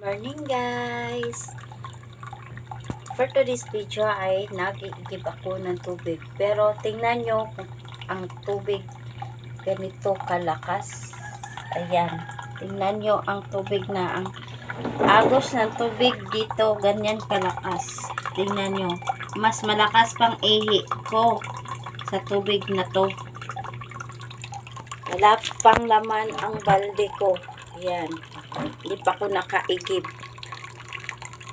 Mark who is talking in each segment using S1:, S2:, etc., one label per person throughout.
S1: Morning guys! For today's video ay nag-iigib ako ng tubig. Pero tingnan nyo kung ang tubig ganito kalakas. Ayan. Tingnan nyo ang tubig na ang agos ng tubig dito ganyan kalakas. Tingnan nyo. Mas malakas pang ihi ko sa tubig na to. Wala pang laman ang balde ko. Ayan. Hindi pa ako nakaigib.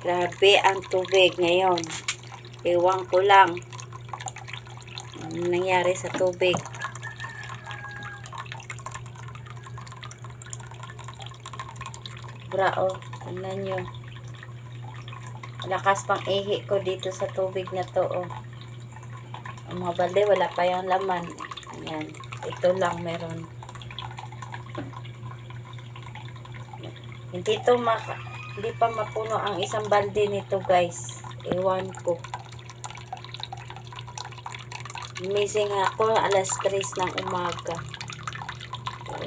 S1: Grabe ang tubig ngayon. Ewan ko lang. Ano nangyari sa tubig. Brao. Tingnan nyo. Lakas pang ihi ko dito sa tubig na to. Oh. Ang mga balde wala pa yung laman. Ayan. Ito lang meron. Hindi pa mapuno ang isang balde nito guys. Ewan ko. Amazing ako alas 3 ng umaga.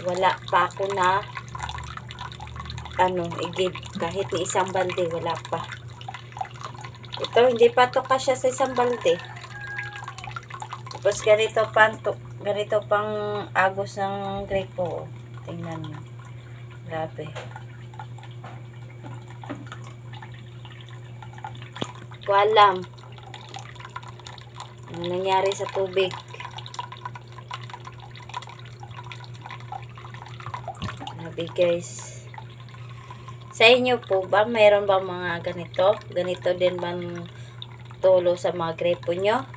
S1: Wala pa ako na igib. Kahit ni isang balde wala pa. Ito hindi pa to kasya sa isang balde. Tapos ganito pang agos ng gripo. Tingnan nyo. Grabe. Ko alam ano nangyari sa tubig. Grabe guys. Sa inyo po ba mayroon ba mga ganito? Ganito din bang tulo sa mga gripo nyo?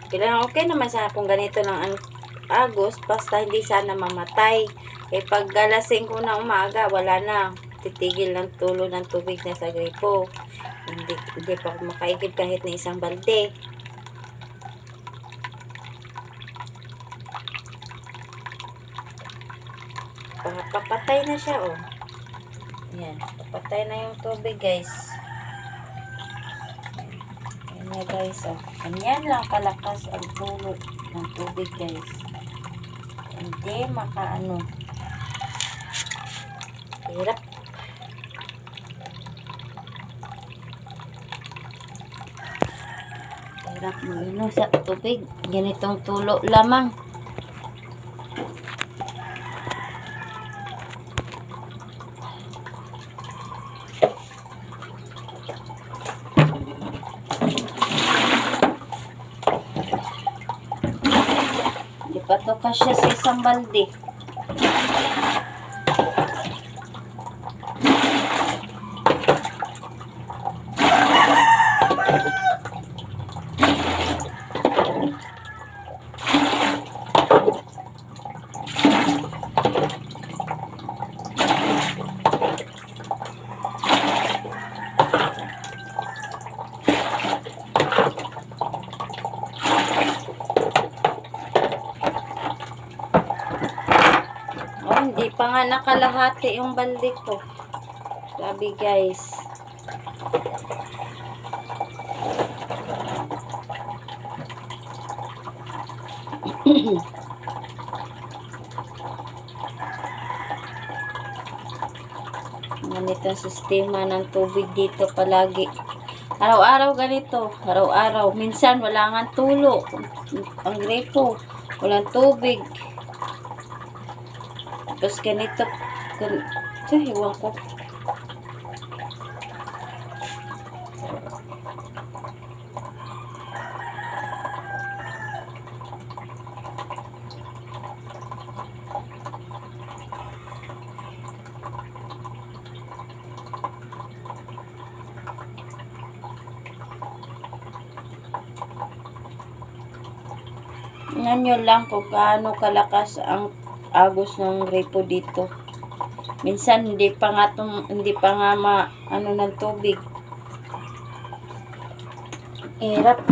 S1: Kailangan okay naman sana kung ganito lang ang agos, basta hindi sana mamatay. Pag galasing ko na umaga, wala na. Titigil ng tulo ng tubig na sa gripo. Hindi pa ako makaigib kahit na isang balde. Papatay na siya, oh. Ayan, papatay na yung tubig, guys. Ayan na, guys, oh. Ganyan lang kalakas ang tulo ng tubig, guys. Hindi makaano. Hirap. Hirap mag-ino sa tubig. Ganitong tulo lamang. Hindi pa to kasya sa isang balde. Hindi pa nga nakalahati yung balde ko. Grabe guys. Ganito ang sistema ng tubig dito palagi. Araw-araw ganito. Araw-araw. Minsan wala nga tulo. Ang gripo. Walang tubig. Tapos ganito. Hiwang ko. Tingnan nyo lang kung gaano kalakas ang agos ng gripo dito. Minsan hindi pa nga ng tubig. Hirap.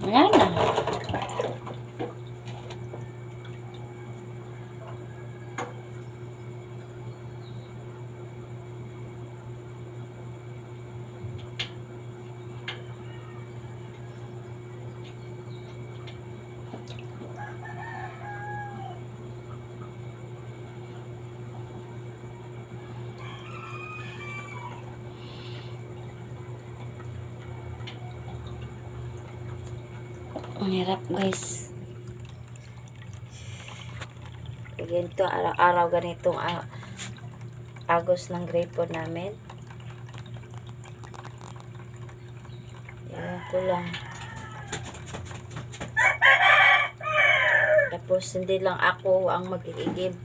S1: Ayan na. Ang hirap guys. Ganito araw-araw ganitong agos ng grape namin. Yan ko lang. Tapos hindi lang ako ang mag-iigib.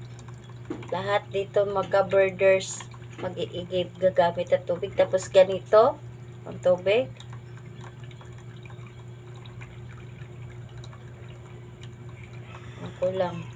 S1: Lahat dito magka-birders mag-iigib gagamit ng tubig. Tapos ganito ang tubig. Ako lang.